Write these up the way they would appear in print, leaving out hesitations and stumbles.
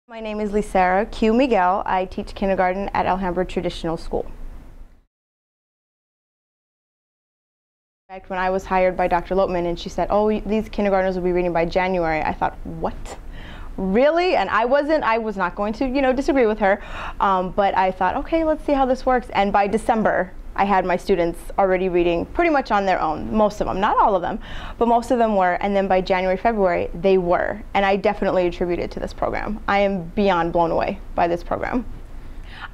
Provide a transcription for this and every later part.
My name is Lisara Q. Miguel. I teach kindergarten at Alhambra Traditional School. In fact, when I was hired by Dr. Lopman and she said, oh, these kindergartners will be reading by January, I thought, what? Really? And I was not going to, disagree with her, but I thought, okay, let's see how this works. And by December, I had my students already reading pretty much on their own, most of them, not all of them, but most of them were, and then by January, February, they were, and I definitely attribute it to this program. I am beyond blown away by this program.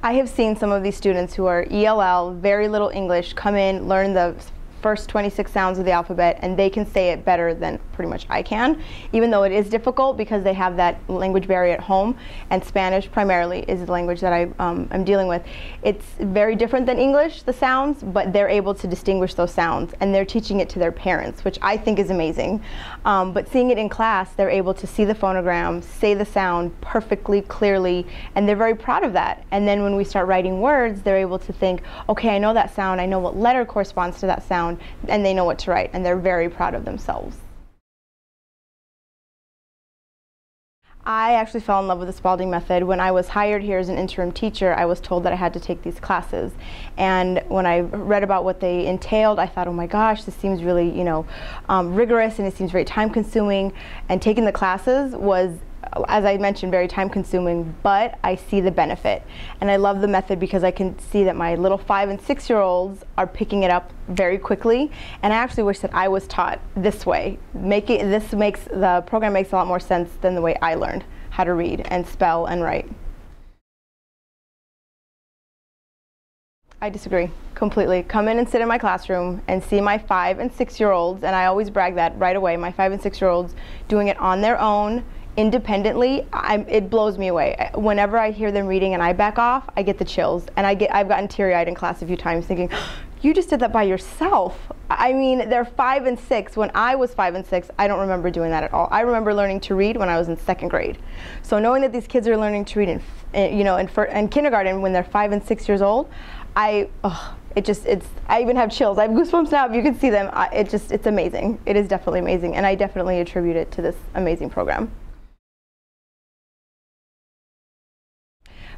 I have seen some of these students who are ELL, very little English, come in, learn the first 26 sounds of the alphabet, and they can say it better than pretty much I can, even though it is difficult because they have that language barrier at home, and Spanish primarily is the language that I'm dealing with. It's very different than English, the sounds, but they're able to distinguish those sounds, and they're teaching it to their parents, which I think is amazing. But seeing it in class, they're able to see the phonogram, say the sound perfectly, clearly, and they're very proud of that. And then when we start writing words, they're able to think, okay, I know that sound, I know what letter corresponds to that sound, and they know what to write, and they're very proud of themselves. I actually fell in love with the Spalding Method. When I was hired here as an interim teacher, I was told that I had to take these classes. And when I read about what they entailed, I thought, oh my gosh, this seems really, rigorous, and it seems very time-consuming. And taking the classes was, as I mentioned, very time-consuming, but I see the benefit. And I love the method because I can see that my little 5- and 6-year-olds are picking it up very quickly, and I actually wish that I was taught this way. The program makes a lot more sense than the way I learned how to read and spell and write. I disagree completely. Come in and sit in my classroom and see my 5- and 6-year-olds, and I always brag that right away, my 5- and 6-year-olds doing it on their own, independently. It blows me away. Whenever I hear them reading and I back off, I get the chills, and I've gotten teary-eyed in class a few times thinking, you just did that by yourself. I mean, they're 5 and 6. When I was 5 and 6, I don't remember doing that at all. I remember learning to read when I was in 2nd grade. So knowing that these kids are learning to read in kindergarten when they're 5 and 6 years old, I even have chills. I have goosebumps now if you can see them. It's amazing. It is definitely amazing, and I definitely attribute it to this amazing program.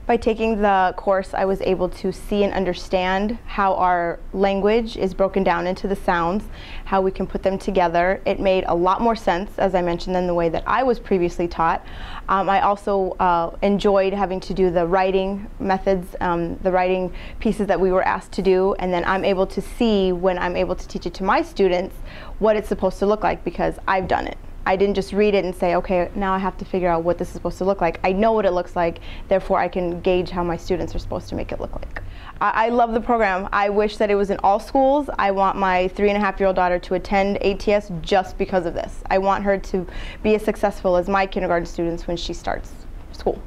By taking the course, I was able to see and understand how our language is broken down into the sounds, how we can put them together. It made a lot more sense, as I mentioned, than the way that I was previously taught. I also enjoyed having to do the writing methods, the writing pieces that we were asked to do, and then I'm able to see, when I'm able to teach it to my students, what it's supposed to look like because I've done it. I didn't just read it and say, okay, now I have to figure out what this is supposed to look like. I know what it looks like, therefore I can gauge how my students are supposed to make it look like. I love the program. I wish that it was in all schools. I want my 3-and-a-half-year-old daughter to attend ATS just because of this. I want her to be as successful as my kindergarten students when she starts school.